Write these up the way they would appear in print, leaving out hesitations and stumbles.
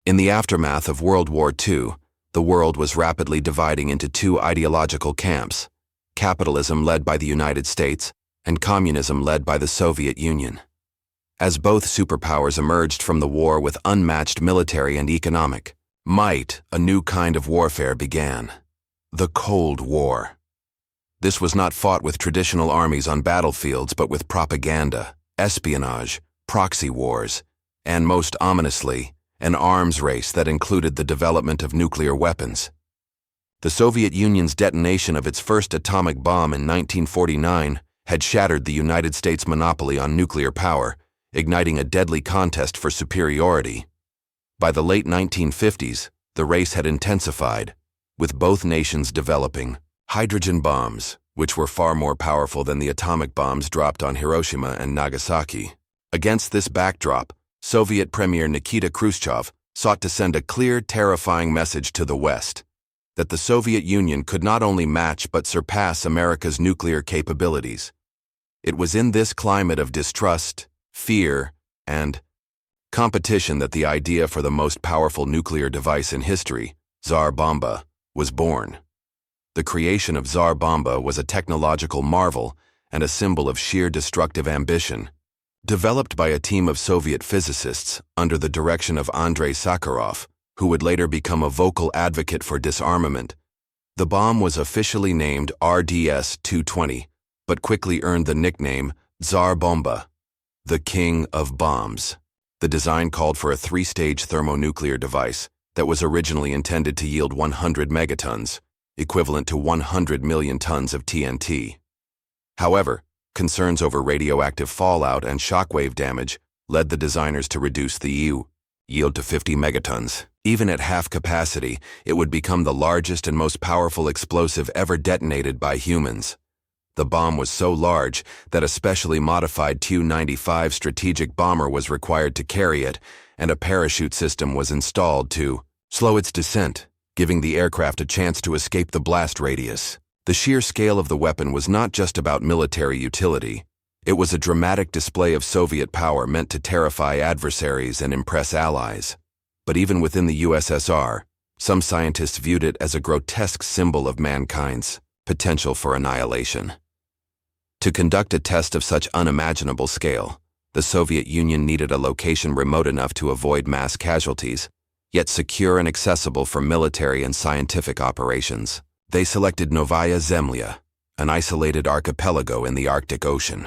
In the aftermath of World War II, the world was rapidly dividing into two ideological camps: capitalism led by the United States and communism led by the Soviet Union. As both superpowers emerged from the war with unmatched military and economic might, a new kind of warfare began: the Cold War. This was not fought with traditional armies on battlefields, but with propaganda, espionage, proxy wars, and most ominously, an arms race that included the development of nuclear weapons. The Soviet Union's detonation of its first atomic bomb in 1949 had shattered the United States' monopoly on nuclear power, igniting a deadly contest for superiority. By the late 1950s, the race had intensified, with both nations developing hydrogen bombs, which were far more powerful than the atomic bombs dropped on Hiroshima and Nagasaki. Against this backdrop, Soviet Premier Nikita Khrushchev sought to send a clear, terrifying message to the West: that the Soviet Union could not only match but surpass America's nuclear capabilities. It was in this climate of distrust, fear, and competition that the idea for the most powerful nuclear device in history, Tsar Bomba, was born. The creation of Tsar Bomba was a technological marvel and a symbol of sheer destructive ambition. Developed by a team of Soviet physicists under the direction of Andrei Sakharov, who would later become a vocal advocate for disarmament, the bomb was officially named RDS-220, but quickly earned the nickname Tsar Bomba, the King of Bombs. The design called for a three-stage thermonuclear device that was originally intended to yield 100 megatons, equivalent to 100 million tons of TNT. However, concerns over radioactive fallout and shockwave damage led the designers to reduce the yield to 50 megatons. Even at half capacity, it would become the largest and most powerful explosive ever detonated by humans. The bomb was so large that a specially modified Tu-95 strategic bomber was required to carry it, and a parachute system was installed to slow its descent, giving the aircraft a chance to escape the blast radius. The sheer scale of the weapon was not just about military utility. It was a dramatic display of Soviet power meant to terrify adversaries and impress allies. But even within the USSR, some scientists viewed it as a grotesque symbol of mankind's potential for annihilation. To conduct a test of such unimaginable scale, the Soviet Union needed a location remote enough to avoid mass casualties, yet secure and accessible for military and scientific operations. They selected Novaya Zemlya, an isolated archipelago in the Arctic Ocean.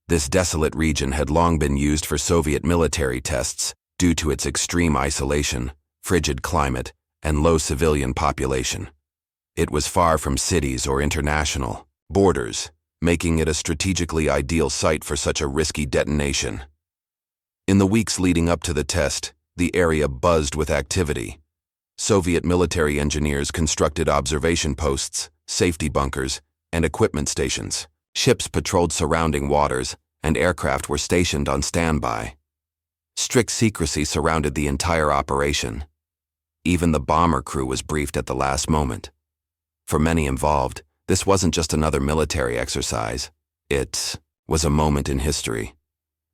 This desolate region had long been used for Soviet military tests due to its extreme isolation, frigid climate, and low civilian population. It was far from cities or international borders, making it a strategically ideal site for such a risky detonation. In the weeks leading up to the test, the area buzzed with activity. Soviet military engineers constructed observation posts, safety bunkers, and equipment stations. Ships patrolled surrounding waters, and aircraft were stationed on standby. Strict secrecy surrounded the entire operation. Even the bomber crew was briefed at the last moment. For many involved, this wasn't just another military exercise. It was a moment in history.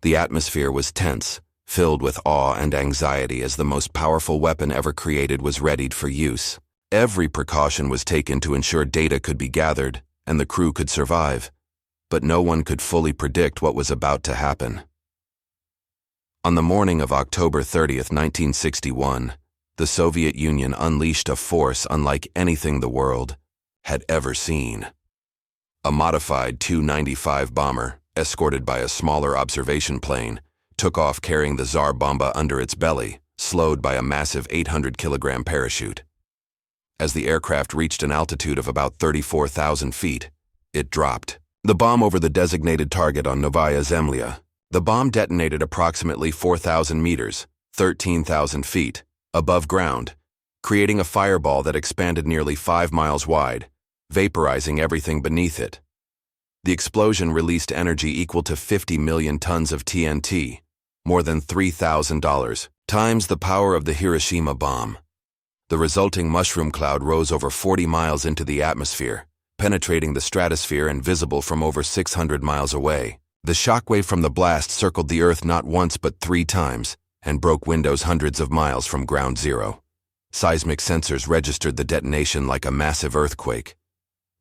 The atmosphere was tense, filled with awe and anxiety as the most powerful weapon ever created was readied for use. Every precaution was taken to ensure data could be gathered and the crew could survive, but no one could fully predict what was about to happen. On the morning of October 30th, 1961, the Soviet Union unleashed a force unlike anything the world had ever seen. A modified Tu-95 bomber, escorted by a smaller observation plane, took off carrying the Tsar Bomba under its belly, slowed by a massive 800-kilogram parachute. As the aircraft reached an altitude of about 34,000 feet, it dropped the bomb over the designated target on Novaya Zemlya. The bomb detonated approximately 4,000 meters, 13,000 feet, above ground, creating a fireball that expanded nearly 5 miles wide, vaporizing everything beneath it. The explosion released energy equal to 50 million tons of TNT, more than $3,000 times the power of the Hiroshima bomb. The resulting mushroom cloud rose over 40 miles into the atmosphere, penetrating the stratosphere and visible from over 600 miles away. The shockwave from the blast circled the Earth not once but 3 times, and broke windows hundreds of miles from ground zero. Seismic sensors registered the detonation like a massive earthquake.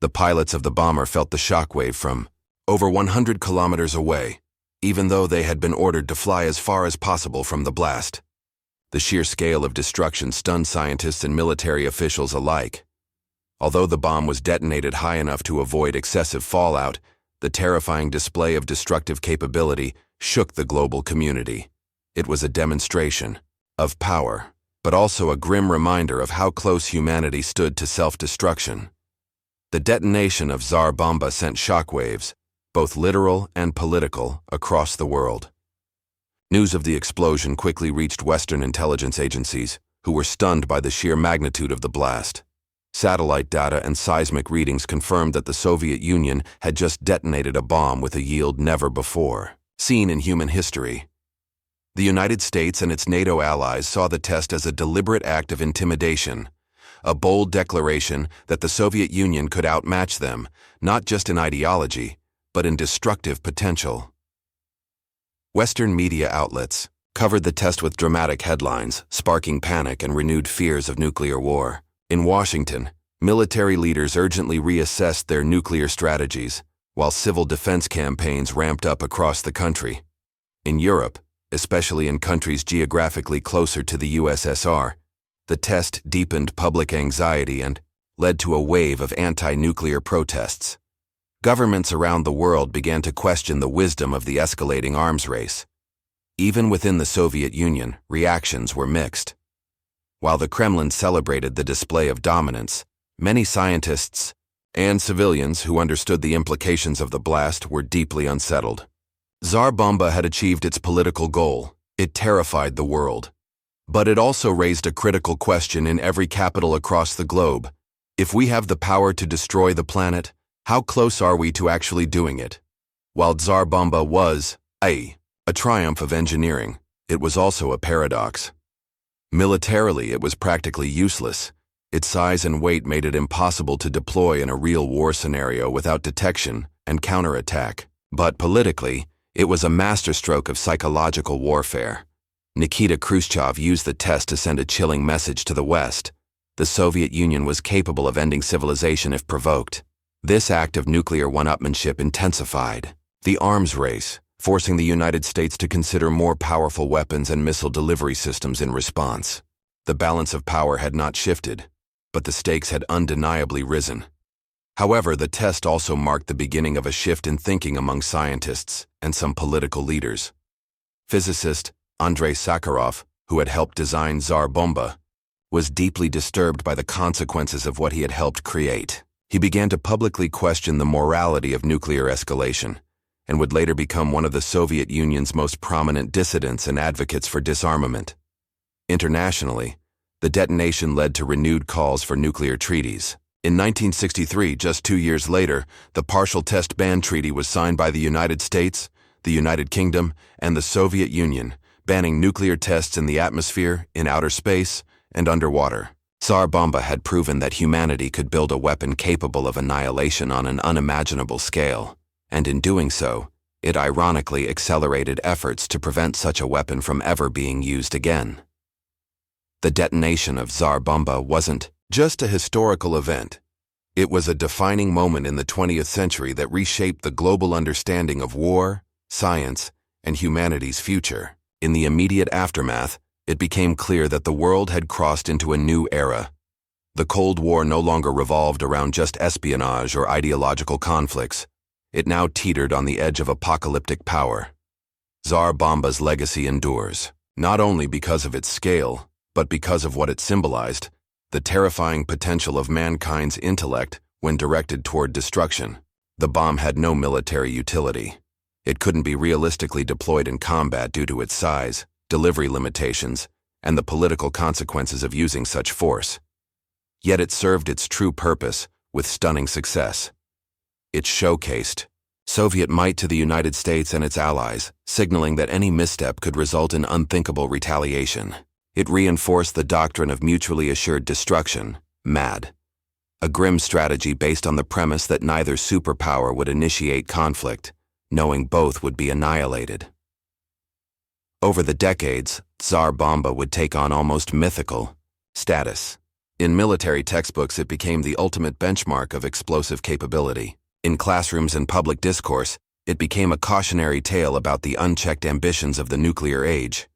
The pilots of the bomber felt the shockwave from over 100 kilometers away, even though they had been ordered to fly as far as possible from the blast. The sheer scale of destruction stunned scientists and military officials alike. Although the bomb was detonated high enough to avoid excessive fallout, the terrifying display of destructive capability shook the global community. It was a demonstration of power, but also a grim reminder of how close humanity stood to self-destruction. The detonation of Tsar Bomba sent shockwaves, both literal and political, across the world. News of the explosion quickly reached Western intelligence agencies, who were stunned by the sheer magnitude of the blast. Satellite data and seismic readings confirmed that the Soviet Union had just detonated a bomb with a yield never before seen in human history. The United States and its NATO allies saw the test as a deliberate act of intimidation, a bold declaration that the Soviet Union could outmatch them, not just in ideology, but in destructive potential. Western media outlets covered the test with dramatic headlines, sparking panic and renewed fears of nuclear war. In Washington, military leaders urgently reassessed their nuclear strategies, while civil defense campaigns ramped up across the country. In Europe, especially in countries geographically closer to the USSR, the test deepened public anxiety and led to a wave of anti-nuclear protests. Governments around the world began to question the wisdom of the escalating arms race. Even within the Soviet Union, reactions were mixed. While the Kremlin celebrated the display of dominance, many scientists and civilians who understood the implications of the blast were deeply unsettled. Tsar Bomba had achieved its political goal. It terrified the world. But it also raised a critical question in every capital across the globe. If we have the power to destroy the planet, how close are we to actually doing it? While Tsar Bomba was a triumph of engineering, it was also a paradox. Militarily, it was practically useless. Its size and weight made it impossible to deploy in a real war scenario without detection and counterattack. But politically, it was a masterstroke of psychological warfare. Nikita Khrushchev used the test to send a chilling message to the West. The Soviet Union was capable of ending civilization if provoked. This act of nuclear one-upmanship intensified the arms race, forcing the United States to consider more powerful weapons and missile delivery systems in response. The balance of power had not shifted, but the stakes had undeniably risen. However, the test also marked the beginning of a shift in thinking among scientists and some political leaders. Physicist Andrei Sakharov, who had helped design Tsar Bomba, was deeply disturbed by the consequences of what he had helped create. He began to publicly question the morality of nuclear escalation, and would later become one of the Soviet Union's most prominent dissidents and advocates for disarmament. Internationally, the detonation led to renewed calls for nuclear treaties. In 1963, just 2 years later, the Partial Test Ban Treaty was signed by the United States, the United Kingdom, and the Soviet Union, banning nuclear tests in the atmosphere, in outer space, and underwater. Tsar Bomba had proven that humanity could build a weapon capable of annihilation on an unimaginable scale, and in doing so, it ironically accelerated efforts to prevent such a weapon from ever being used again. The detonation of Tsar Bomba wasn't just a historical event. It was a defining moment in the 20th century that reshaped the global understanding of war, science, and humanity's future. In the immediate aftermath, it became clear that the world had crossed into a new era. The Cold War no longer revolved around just espionage or ideological conflicts. It now teetered on the edge of apocalyptic power. Tsar Bomba's legacy endures, not only because of its scale, but because of what it symbolized, the terrifying potential of mankind's intellect when directed toward destruction. The bomb had no military utility. It couldn't be realistically deployed in combat due to its size, delivery limitations, and the political consequences of using such force. Yet it served its true purpose with stunning success. It showcased Soviet might to the United States and its allies, signaling that any misstep could result in unthinkable retaliation. It reinforced the doctrine of mutually assured destruction, MAD, a grim strategy based on the premise that neither superpower would initiate conflict, knowing both would be annihilated. Over the decades, Tsar Bomba would take on almost mythical status. In military textbooks, it became the ultimate benchmark of explosive capability. In classrooms and public discourse, it became a cautionary tale about the unchecked ambitions of the nuclear age.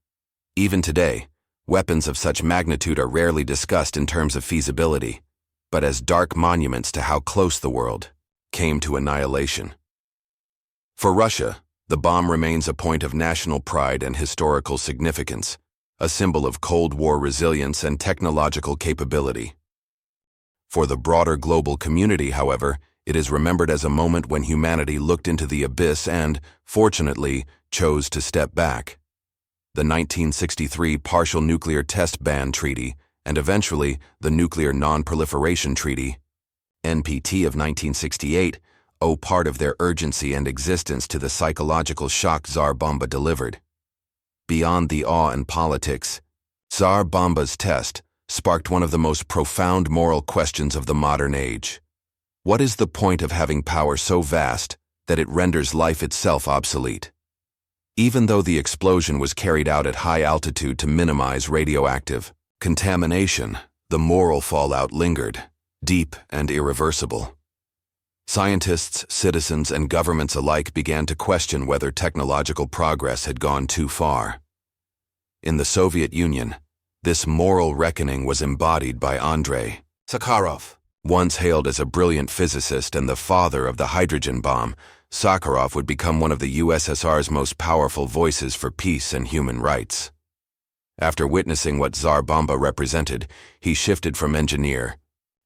Even today, weapons of such magnitude are rarely discussed in terms of feasibility, but as dark monuments to how close the world came to annihilation. For Russia, the bomb remains a point of national pride and historical significance, a symbol of Cold War resilience and technological capability. For the broader global community, however, it is remembered as a moment when humanity looked into the abyss and, fortunately, chose to step back. The 1963 Partial Nuclear Test Ban Treaty, and eventually the Nuclear Non-Proliferation Treaty, NPT of 1968, owe part of their urgency and existence to the psychological shock Tsar Bomba delivered. Beyond the awe and politics, Tsar Bomba's test sparked one of the most profound moral questions of the modern age. What is the point of having power so vast that it renders life itself obsolete? Even though the explosion was carried out at high altitude to minimize radioactive contamination, the moral fallout lingered, deep and irreversible. Scientists, citizens, and governments alike began to question whether technological progress had gone too far. In the Soviet Union, this moral reckoning was embodied by Andrei Sakharov. Once hailed as a brilliant physicist and the father of the hydrogen bomb, Sakharov would become one of the USSR's most powerful voices for peace and human rights. After witnessing what Tsar Bomba represented, he shifted from engineer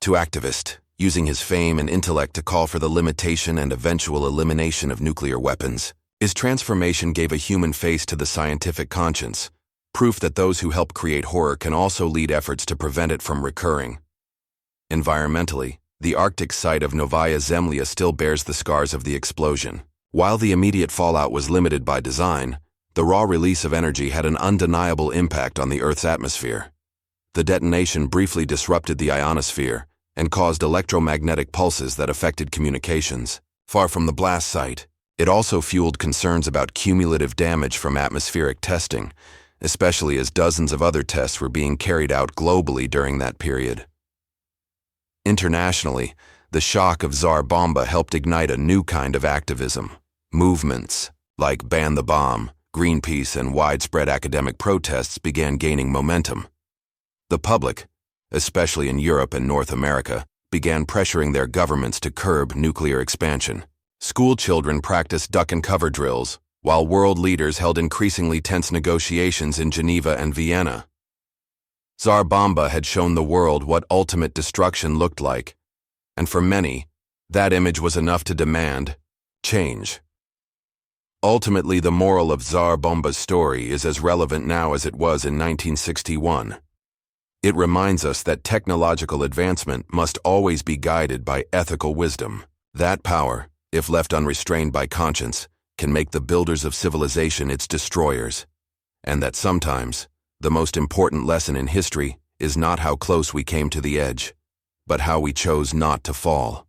to activist, using his fame and intellect to call for the limitation and eventual elimination of nuclear weapons. His transformation gave a human face to the scientific conscience, proof that those who help create horror can also lead efforts to prevent it from recurring. Environmentally, the Arctic site of Novaya Zemlya still bears the scars of the explosion. While the immediate fallout was limited by design, the raw release of energy had an undeniable impact on the Earth's atmosphere. The detonation briefly disrupted the ionosphere and caused electromagnetic pulses that affected communications. Far from the blast site, it also fueled concerns about cumulative damage from atmospheric testing, especially as dozens of other tests were being carried out globally during that period. Internationally, the shock of Tsar Bomba helped ignite a new kind of activism. Movements like Ban the Bomb, Greenpeace, and widespread academic protests began gaining momentum. The public, especially in Europe and North America, began pressuring their governments to curb nuclear expansion. School children practiced duck-and-cover drills, while world leaders held increasingly tense negotiations in Geneva and Vienna. Tsar Bomba had shown the world what ultimate destruction looked like, and for many, that image was enough to demand change. Ultimately, the moral of Tsar Bomba's story is as relevant now as it was in 1961. It reminds us that technological advancement must always be guided by ethical wisdom. That power, if left unrestrained by conscience, can make the builders of civilization its destroyers. And that sometimes, the most important lesson in history is not how close we came to the edge, but how we chose not to fall.